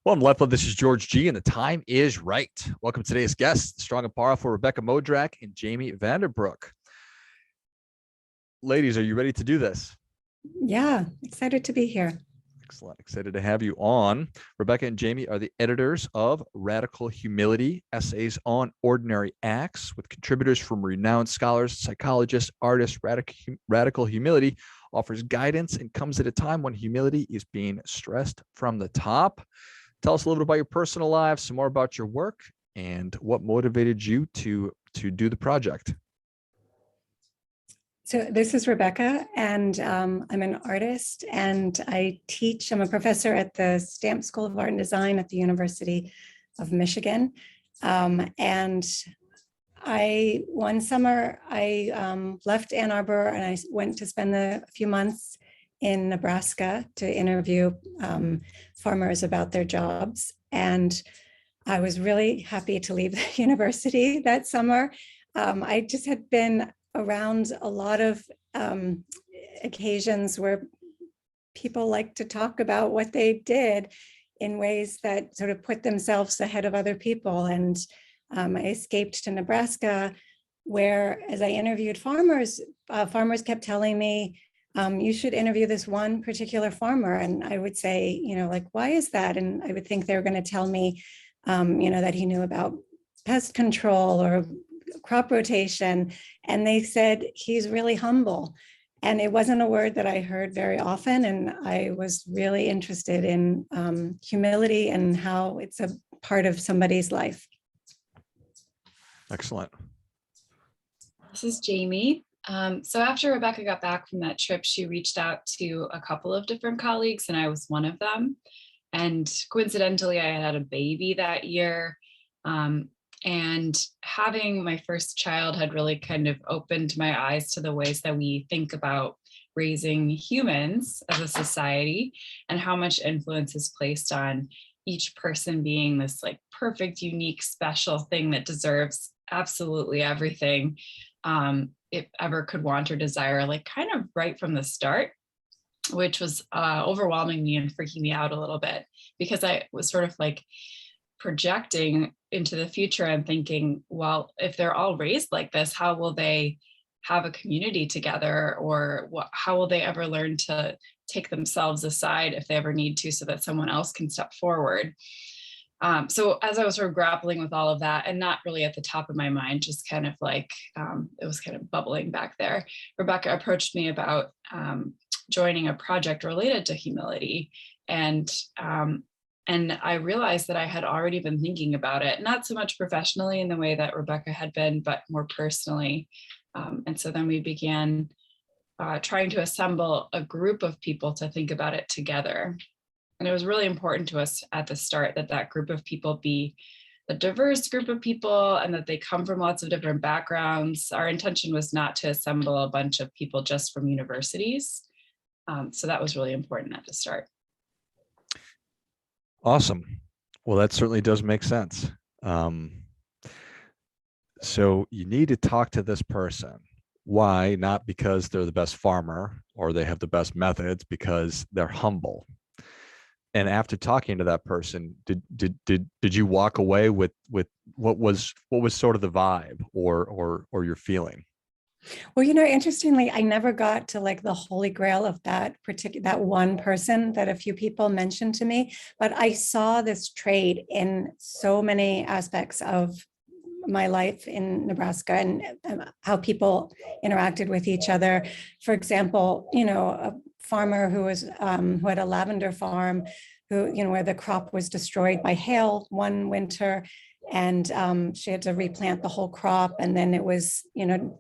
Welcome, LifeBlood. This is George G, and the time is right. Welcome to today's guests, the strong and powerful Rebekah Modrak and Jamie Vander Broek. Ladies, are you ready to do this? Yeah, excited to be here. Excellent. Excited to have you on. Rebekah and Jamie are the editors of Radical Humility, Essays on Ordinary Acts, with contributors from renowned scholars, psychologists, artists. Radical Humility offers guidance and comes at a time when humility is being stressed from the top. Tell us a little bit about your personal lives, some more about your work, and what motivated you to do the project. So this is Rebekah, and I'm an artist, and I teach. I'm a professor at the Stamp School of Art and Design at the University of Michigan. And one summer, I left Ann Arbor, and I went to spend a few months in Nebraska to interview farmers about their jobs. And I was really happy to leave the university that summer. I just had been around a lot of occasions where people like to talk about what they did in ways that sort of put themselves ahead of other people. And I escaped to Nebraska, where as I interviewed farmers, farmers kept telling me, you should interview this one particular farmer. And I would say, like, why is that? And I would think they were going to tell me, that he knew about pest control or crop rotation. And they said, he's really humble. And it wasn't a word that I heard very often. And I was really interested in humility and how it's a part of somebody's life. Excellent. This is Jamie. So after Rebekah got back from that trip, she reached out to a couple of different colleagues, and I was one of them. And coincidentally, I had a baby that year. And having my first child had really kind of opened my eyes to the ways that we think about raising humans as a society and how much influence is placed on each person being this like perfect, unique, special thing that deserves absolutely everything it ever could want or desire, like kind of right from the start, which was overwhelming me and freaking me out a little bit, because I was sort of like projecting into the future and thinking, well, if they're all raised like this, how will they have a community together? Or how will they ever learn to take themselves aside if they ever need to, so that someone else can step forward? So as I was sort of grappling with all of that, and not really at the top of my mind, just kind of like, it was kind of bubbling back there, Rebekah approached me about joining a project related to humility. And I realized that I had already been thinking about it, not so much professionally in the way that Rebekah had been, but more personally. And so then we began trying to assemble a group of people to think about it together. And it was really important to us at the start that that group of people be a diverse group of people and that they come from lots of different backgrounds. Our intention was not to assemble a bunch of people just from universities. So that was really important at the start. Awesome. Well, that certainly does make sense. So you need to talk to this person. Why? Not because they're the best farmer or they have the best methods, because they're humble. And after talking to that person, did you walk away with what was sort of the vibe or your feeling? Well, interestingly, I never got to like the Holy Grail of that one person that a few people mentioned to me, but I saw this trait in so many aspects of my life in Nebraska and how people interacted with each other. For example, a farmer who had a lavender farm, where the crop was destroyed by hail one winter, and she had to replant the whole crop, and then it was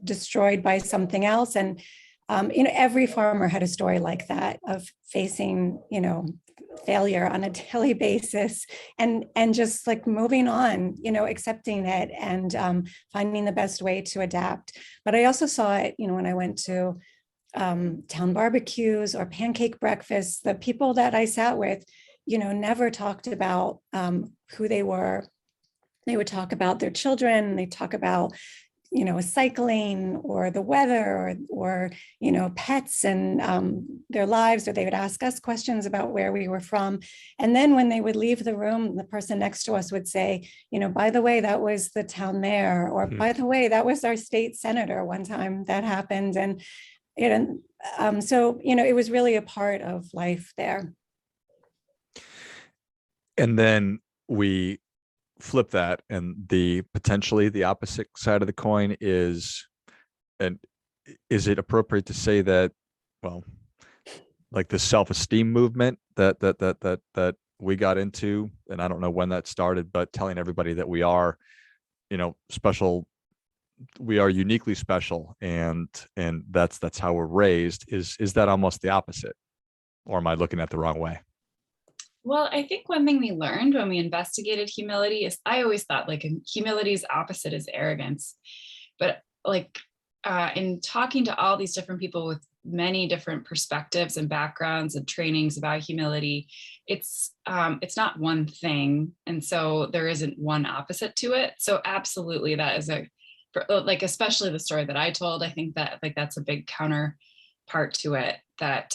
destroyed by something else. And every farmer had a story like that of facing failure on a daily basis, and just like moving on, accepting it and finding the best way to adapt. But I also saw it when I went to town barbecues or pancake breakfasts. The people that I sat with never talked about who they were. They would talk about their children. They talk about cycling or the weather or pets and their lives, or they would ask us questions about where we were from. And then when they would leave the room, the person next to us would say, by the way, that was the town mayor, or by the way, that was our state senator one time that happened. And so, it was really a part of life there. And then we flip that, and potentially the opposite side of the coin is it appropriate to say that, well, like the self-esteem movement that we got into, and I don't know when that started, but telling everybody that we are, special, we are uniquely special, and that's how we're raised, is that almost the opposite, or am I looking at the wrong way? Well, I think one thing we learned when we investigated humility is, I always thought like humility's opposite is arrogance. But like in talking to all these different people with many different perspectives and backgrounds and trainings about humility, it's not one thing. And so there isn't one opposite to it. So absolutely, that is especially the story that I told, I think that that's a big counterpart to it, that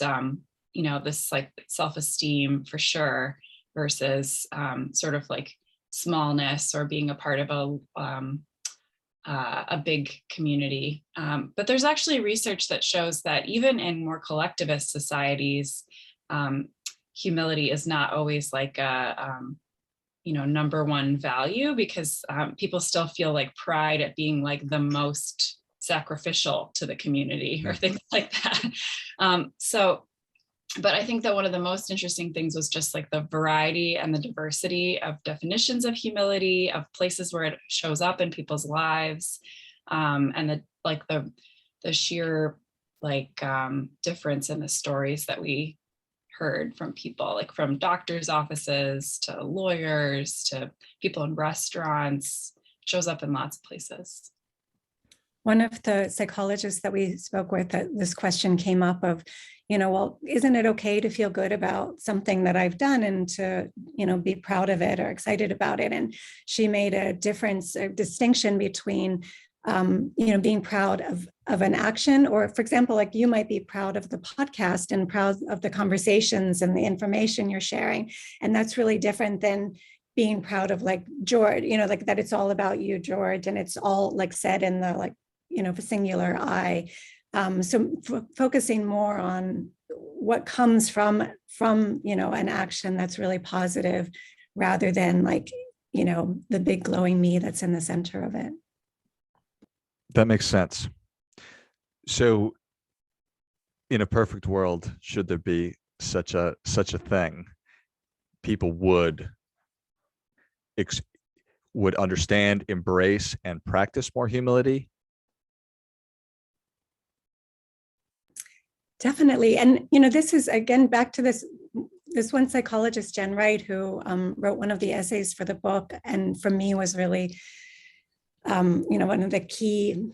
this like self-esteem for sure versus sort of like smallness or being a part of a big community. But there's actually research that shows that even in more collectivist societies, humility is not always like a number one value, because people still feel like pride at being like the most sacrificial to the community or things like that. But I think that one of the most interesting things was just like the variety and the diversity of definitions of humility, of places where it shows up in people's lives, and the sheer difference in the stories that we heard from people, like from doctors' offices to lawyers to people in restaurants. It shows up in lots of places. One of the psychologists that we spoke with, this question came up of, well, isn't it okay to feel good about something that I've done and to, be proud of it or excited about it? And she made a distinction between, being proud of an action, or for example, like you might be proud of the podcast and proud of the conversations and the information you're sharing. And that's really different than being proud of like George, like that it's all about you, George, and it's all like said in the singular I. So focusing more on what comes from an action that's really positive, rather than the big glowing me that's in the center of it. That makes sense. So in a perfect world, should there be such a thing, people would understand, embrace, and practice more humility. Definitely. And, this is, again, back to this one psychologist, Jen Wright, who wrote one of the essays for the book, and for me was really, one of the key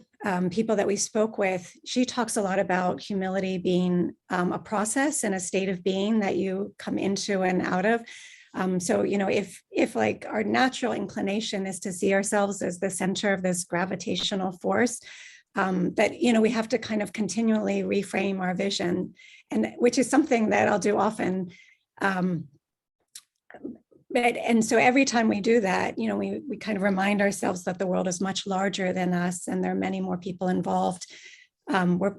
people that we spoke with. She talks a lot about humility being a process and a state of being that you come into and out of. So, if like our natural inclination is to see ourselves as the center of this gravitational force, that, we have to kind of continually reframe our vision, and which is something that I'll do often. And so every time we do that, we kind of remind ourselves that the world is much larger than us, and there are many more people involved. We're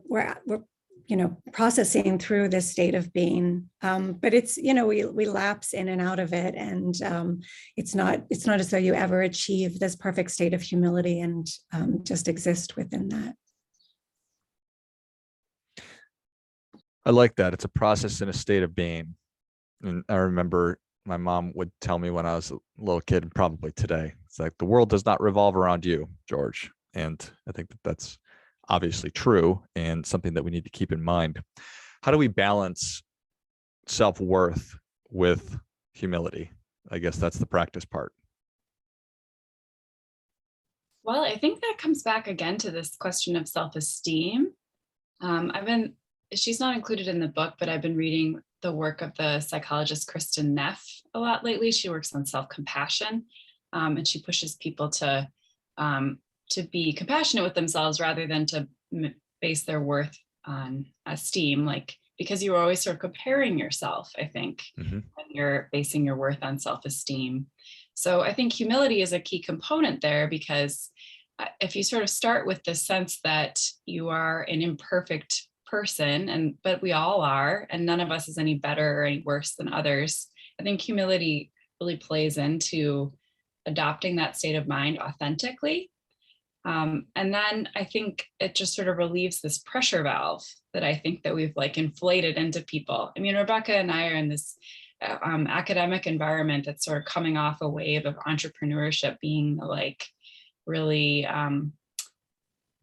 processing through this state of being, but it's, we lapse in and out of it, and it's not as though you ever achieve this perfect state of humility and just exist within that. I like that. It's a process and a state of being. And I remember my mom would tell me when I was a little kid, and probably today, it's like, the world does not revolve around you, George. And I think that's obviously true, and something that we need to keep in mind. How do we balance self-worth with humility? I guess that's the practice part. Well, I think that comes back again to this question of self-esteem. She's not included in the book, but I've been reading the work of the psychologist Kristen Neff a lot lately. She works on self-compassion, and she pushes people to to be compassionate with themselves rather than to base their worth on esteem, like, because you were always sort of comparing yourself, I think, when you're basing your worth on self-esteem. So I think humility is a key component there, because if you sort of start with the sense that you are an imperfect person, but we all are, and none of us is any better or any worse than others, I think humility really plays into adopting that state of mind authentically. And then I think it just sort of relieves this pressure valve that I think that we've like inflated into people. I mean, Rebekah and I are in this academic environment that's sort of coming off a wave of entrepreneurship being like really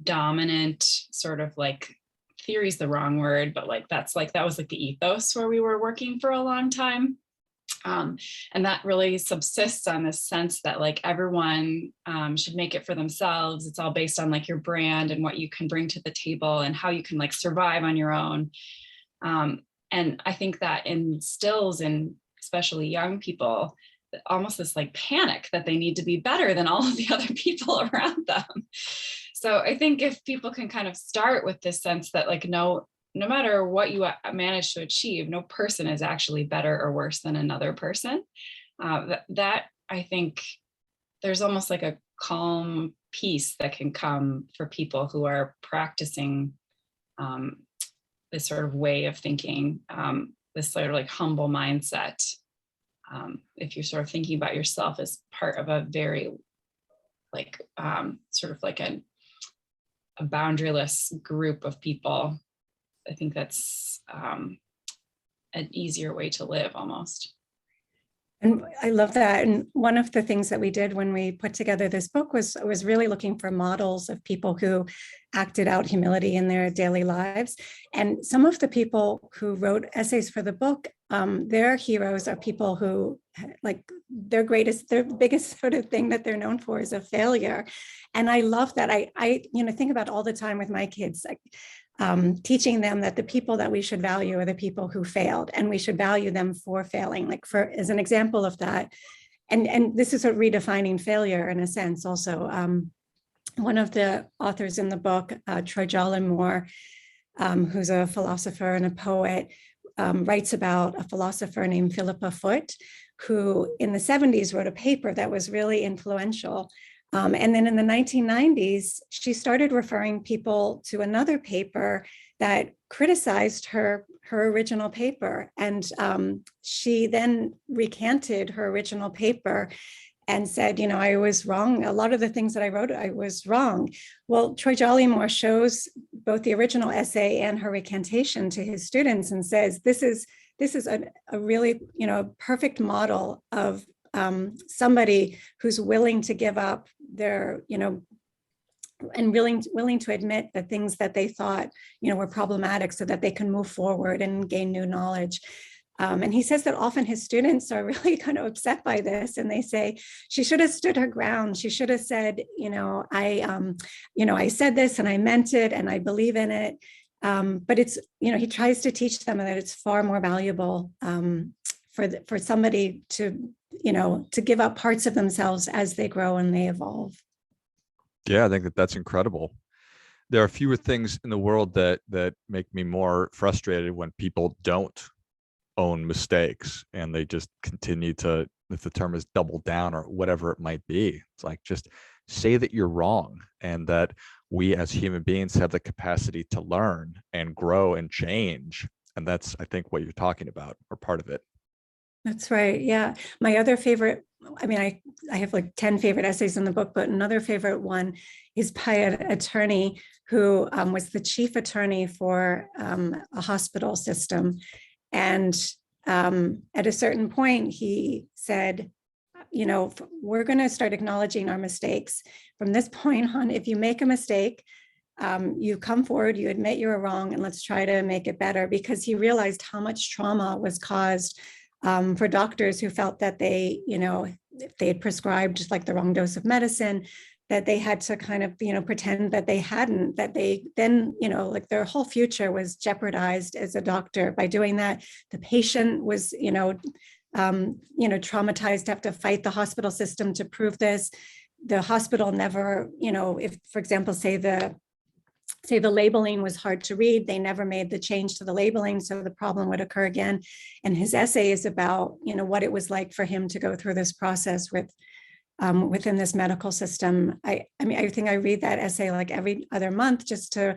dominant, sort of like, theory is the wrong word, but like that was like the ethos where we were working for a long time. And that really subsists on this sense that like everyone should make it for themselves. It's all based on like your brand and what you can bring to the table and how you can like survive on your own. And I think that instills in especially young people almost this like panic that they need to be better than all of the other people around them. So I think if people can kind of start with this sense that like, no matter what you manage to achieve, no person is actually better or worse than another person. That I think there's almost like a calm peace that can come for people who are practicing this sort of way of thinking, this sort of like humble mindset. If you're sort of thinking about yourself as part of a very like sort of like a boundaryless group of people, I think that's an easier way to live almost. And I love that. And one of the things that we did when we put together this book was really looking for models of people who acted out humility in their daily lives. And some of the people who wrote essays for the book, their heroes are people who like their biggest sort of thing that they're known for is a failure. And I love that. I think about all the time with my kids, like, teaching them that the people that we should value are the people who failed, and we should value them for failing. Like as an example of that, and this is sort of redefining failure in a sense also. One of the authors in the book, Troy Jollinmore, who's a philosopher and a poet, writes about a philosopher named Philippa Foot, who in the 70s wrote a paper that was really influential. And then in the 1990s, she started referring people to another paper that criticized her original paper. And she then recanted her original paper and said, I was wrong. A lot of the things that I wrote, I was wrong. Well, Troy Jollinmore shows both the original essay and her recantation to his students and says, this is a really, perfect model of somebody who's willing to give up their, and willing to admit the things that they thought, were problematic so that they can move forward and gain new knowledge. And he says that often his students are really kind of upset by this, and they say, she should have stood her ground. She should have said, I said this and I meant it and I believe in it. But it's, he tries to teach them that it's far more valuable for somebody to give up parts of themselves as they grow and they evolve. Yeah, I think that's incredible. There are fewer things in the world that make me more frustrated when people don't own mistakes and they just continue to, if the term is double down or whatever it might be. It's like, just say that you're wrong, and that we as human beings have the capacity to learn and grow and change. And that's, I think, what you're talking about, or part of it. That's right. Yeah. My other favorite, I have like 10 favorite essays in the book, but another favorite one is by an attorney who was the chief attorney for a hospital system. And at a certain point, he said, we're going to start acknowledging our mistakes. From this point on, if you make a mistake, you come forward, you admit you were wrong, and let's try to make it better. Because he realized how much trauma was caused for doctors who felt that they, if they had prescribed like the wrong dose of medicine, that they had to kind of, pretend that they hadn't, that they then, like their whole future was jeopardized as a doctor by doing that. The patient was, traumatized to have to fight the hospital system to prove this. the hospital never, if, for example, say the labeling was hard to read, they never made the change to the labeling, so the problem would occur again. And his essay is about, what it was like for him to go through this process within this medical system. I think I read that essay like every other month, just to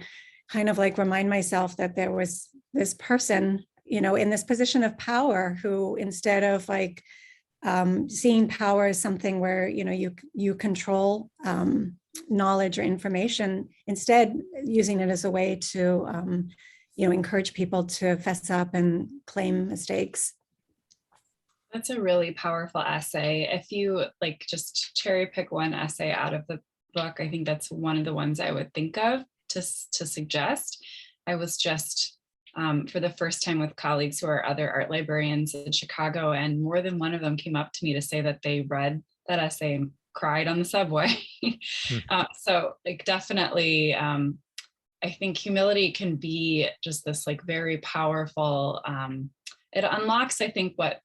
kind of like remind myself that there was this person, in this position of power, who, instead of like seeing power as something where you control knowledge or information, instead using it as a way to encourage people to fess up and claim mistakes. That's a really powerful essay. If you like just cherry pick one essay out of the book, I think that's one of the ones I would think of to suggest. I was just for the first time with colleagues who are other art librarians in Chicago, and more than one of them came up to me to say that they read that essay and cried on the subway. So like definitely, I think humility can be just this like very powerful, it unlocks, I think, what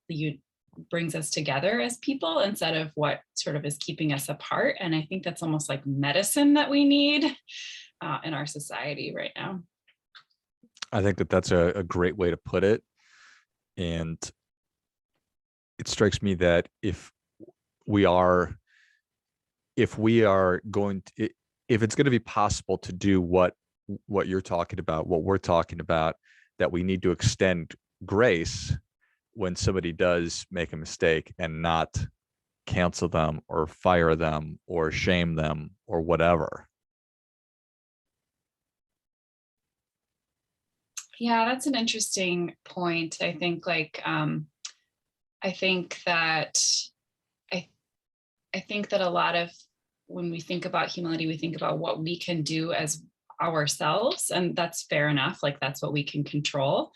brings us together as people instead of what sort of is keeping us apart. And I think that's almost like medicine that we need in our society right now. I think that that's a great way to put it. And it strikes me that if it's going to be possible to do what you're talking about, what we're talking about, that we need to extend grace when somebody does make a mistake and not cancel them or fire them or shame them or whatever. Yeah, that's an interesting point. I think I think that a lot of, when we think about humility, we think about what we can do as ourselves, and that's fair enough. Like that's what we can control.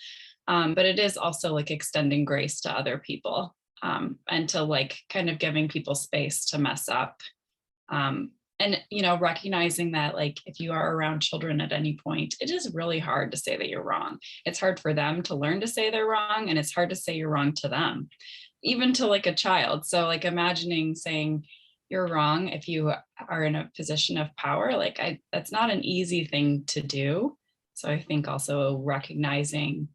But it is also like extending grace to other people, and to like kind of giving people space to mess up. And, recognizing that like if you are around children at any point, it is really hard to say that you're wrong. It's hard for them to learn to say they're wrong, and it's hard to say you're wrong to them, even to like a child. So like imagining saying you're wrong if you are in a position of power, that's not an easy thing to do. So I think also recognizing,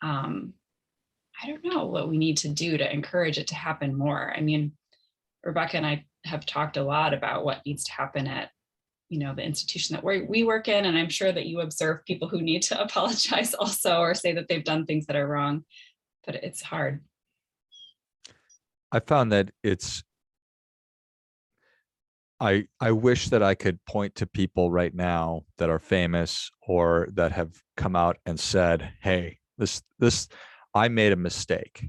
I don't know what we need to do to encourage it to happen more. I mean, Rebekah and I have talked a lot about what needs to happen at, the institution that we work in. And I'm sure that you observe people who need to apologize also, or say that they've done things that are wrong, but it's hard. I found that I wish that I could point to people right now that are famous or that have come out and said, hey, this I made a mistake.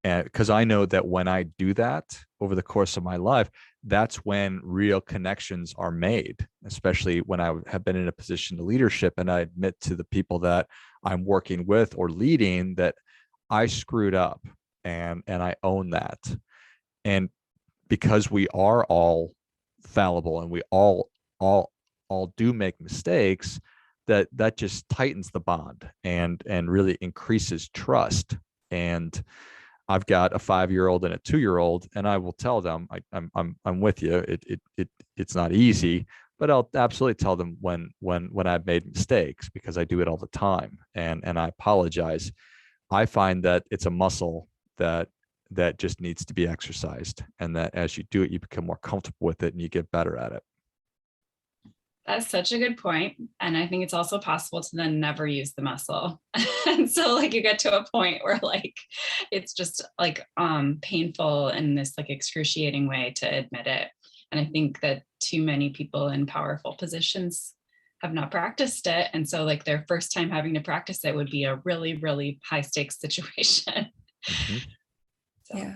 And because I know that when I do that over the course of my life, that's when real connections are made, especially when I have been in a position of leadership and I admit to the people that I'm working with or leading that I screwed up, and I own that. And because we are all fallible and we all do make mistakes, that just tightens the bond and really increases trust. And I've got a 5-year-old and a 2-year-old, and I will tell them, I'm with you. It's not easy, but I'll absolutely tell them when I've made mistakes, because I do it all the time, and I apologize. I find that it's a muscle that just needs to be exercised, and that as you do it, you become more comfortable with it and you get better at it. That's such a good point. And I think it's also possible to then never use the muscle. And so like you get to a point where like, it's just like painful in this like excruciating way to admit it. And I think that too many people in powerful positions have not practiced it. And so like their first time having to practice it would be a really, really high stakes situation. Mm-hmm. So. Yeah.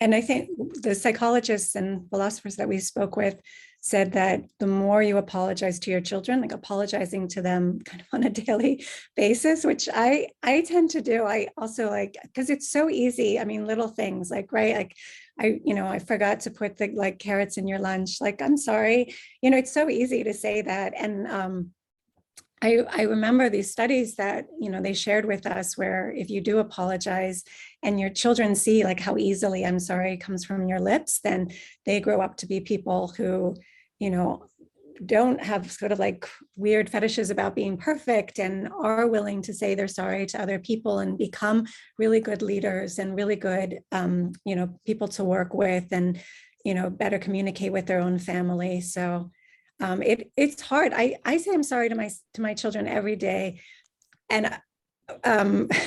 And I think the psychologists and philosophers that we spoke with said that the more you apologize to your children, like apologizing to them kind of on a daily basis, which I tend to do. I also like, because it's so easy. I mean, little things like, right, like I forgot to put the like carrots in your lunch. Like, I'm sorry. It's so easy to say that. And I remember these studies that, they shared with us where if you do apologize and your children see like how easily I'm sorry comes from your lips, then they grow up to be people who, don't have sort of like weird fetishes about being perfect and are willing to say they're sorry to other people and become really good leaders and really good, people to work with and, better communicate with their own family. So it's hard. I say I'm sorry to my children every day. And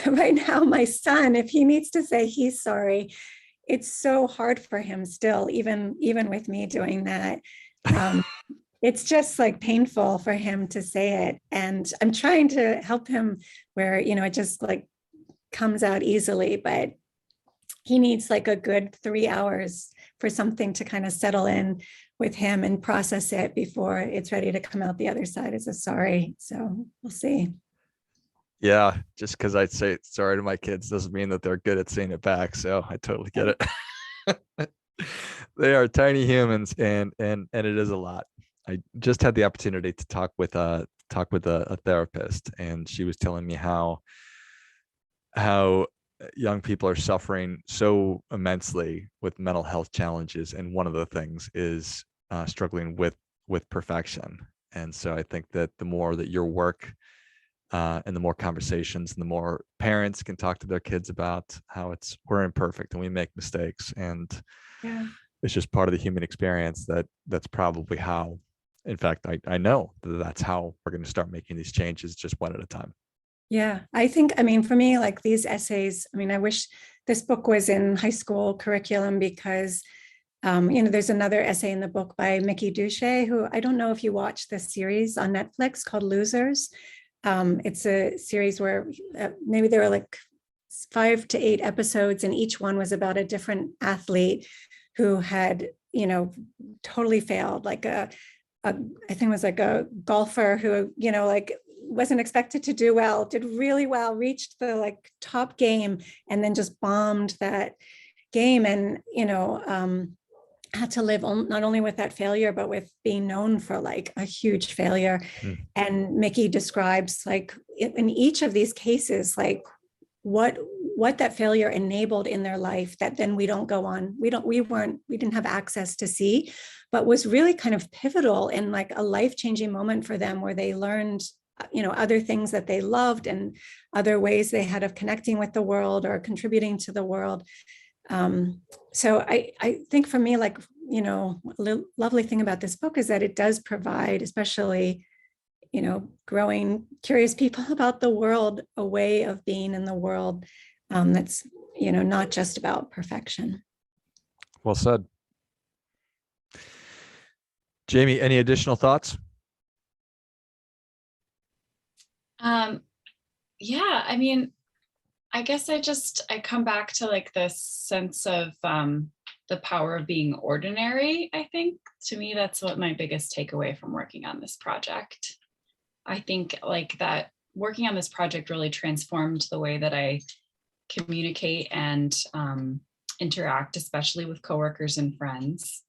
right now, my son, if he needs to say he's sorry, it's so hard for him still, even with me doing that. It's just like painful for him to say it. And I'm trying to help him where, it just like comes out easily, but he needs like a good 3 hours for something to kind of settle in with him and process it before it's ready to come out the other side as a sorry. So we'll see. Yeah, just because I say sorry to my kids doesn't mean that they're good at saying it back. So I totally get it. They are tiny humans, and it is a lot. I just had the opportunity to talk with a therapist, and she was telling me how young people are suffering so immensely with mental health challenges, and one of the things is struggling with perfection. And so I think that the more that your work and the more conversations and the more parents can talk to their kids about how we're imperfect and we make mistakes, and it's just part of the human experience, that's probably how, in fact, I know that's how we're going to start making these changes, just one at a time. Yeah, I think, for me, like these essays, I wish this book was in high school curriculum because, there's another essay in the book by Mickey Duche, who I don't know if you watched this series on Netflix called Losers. It's a series where maybe there were like 5 to 8 episodes, and each one was about a different athlete who had, totally failed, like I think it was like a golfer who, like wasn't expected to do well, did really well, reached the like top game, and then just bombed that game, and had to live not only with that failure, but with being known for like a huge failure. And Mickey describes like in each of these cases, like what that failure enabled in their life that then we don't go on, we didn't have access to see, but was really kind of pivotal in like a life-changing moment for them, where they learned other things that they loved and other ways they had of connecting with the world or contributing to the world. So I think for me, like, a lovely thing about this book is that it does provide, especially, growing curious people about the world, a way of being in the world that's, not just about perfection. Well said. Jamie, any additional thoughts? Yeah, I guess I come back to like this sense of the power of being ordinary. I think to me, that's what my biggest takeaway from working on this project. I think like that working on this project really transformed the way that I communicate and interact, especially with coworkers and friends.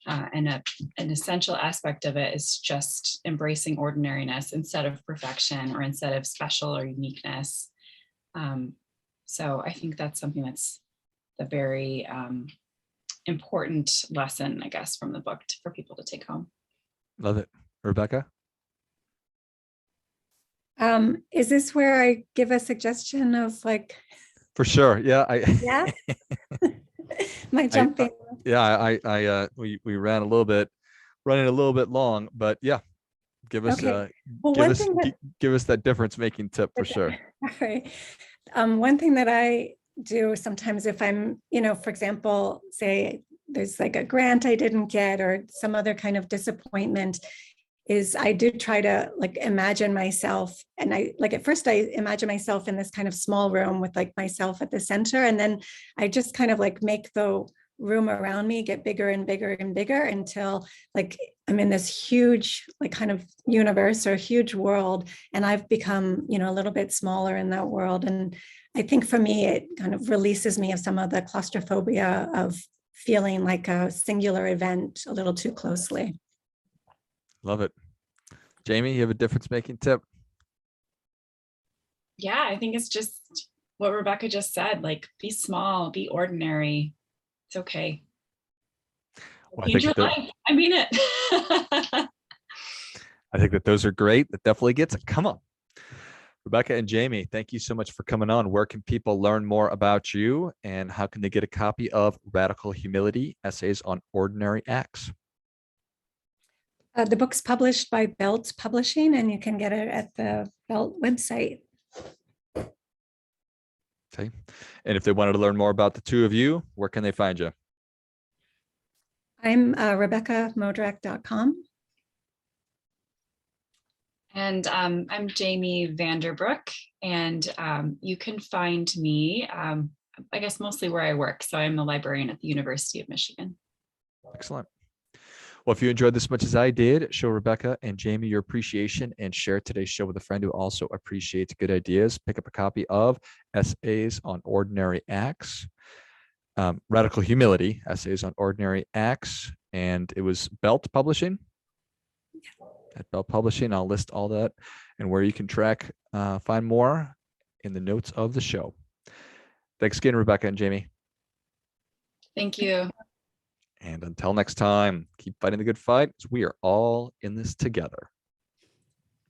And an essential aspect of it is just embracing ordinariness instead of perfection or instead of special or uniqueness. So I think that's something that's a very important lesson, I guess, from the book for people to take home. Love it. Rebekah? Is this where I give a suggestion of like? For sure. Yeah. Yeah. My jumping. We ran running a little bit long, but yeah, give us give us that difference making tip for sure. All right. One thing that I do sometimes if I'm, for example, say there's like a grant I didn't get or some other kind of disappointment, is I do try to like imagine myself. And I like at first I imagine myself in this kind of small room with like myself at the center. And then I just kind of like make the room around me get bigger and bigger and bigger until like I'm in this huge like kind of universe or huge world. And I've become, a little bit smaller in that world. And I think for me, it kind of releases me of some of the claustrophobia of feeling like a singular event a little too closely. Love it. Jamie, you have a difference making tip? yeah, I think it's just what Rebekah just said, like, be small, be ordinary. It's okay. Well, Change your life. I mean it. I think that those are great. That definitely gets it. Come on. Rebekah and Jamie, thank you so much for coming on. Where can people learn more about you, and how can they get a copy of Radical Humility, Essays on Ordinary Acts? The book's published by Belt Publishing, and you can get it at the Belt website. Okay. And if they wanted to learn more about the two of you, where can they find you? I'm RebekahModrak.com. And I'm Jamie Vander Broek, and you can find me, I guess, mostly where I work. So I'm a librarian at the University of Michigan. Excellent. Well, if you enjoyed this as much as I did, show Rebekah and Jamie your appreciation and share today's show with a friend who also appreciates good ideas. Pick up a copy of Essays on Ordinary Acts, Radical Humility, Essays on Ordinary Acts, and it was Belt Publishing. At Belt Publishing, I'll list all that and where you can find more in the notes of the show. Thanks again, Rebekah and Jamie. Thank you. And until next time, keep fighting the good fight, as we are all in this together.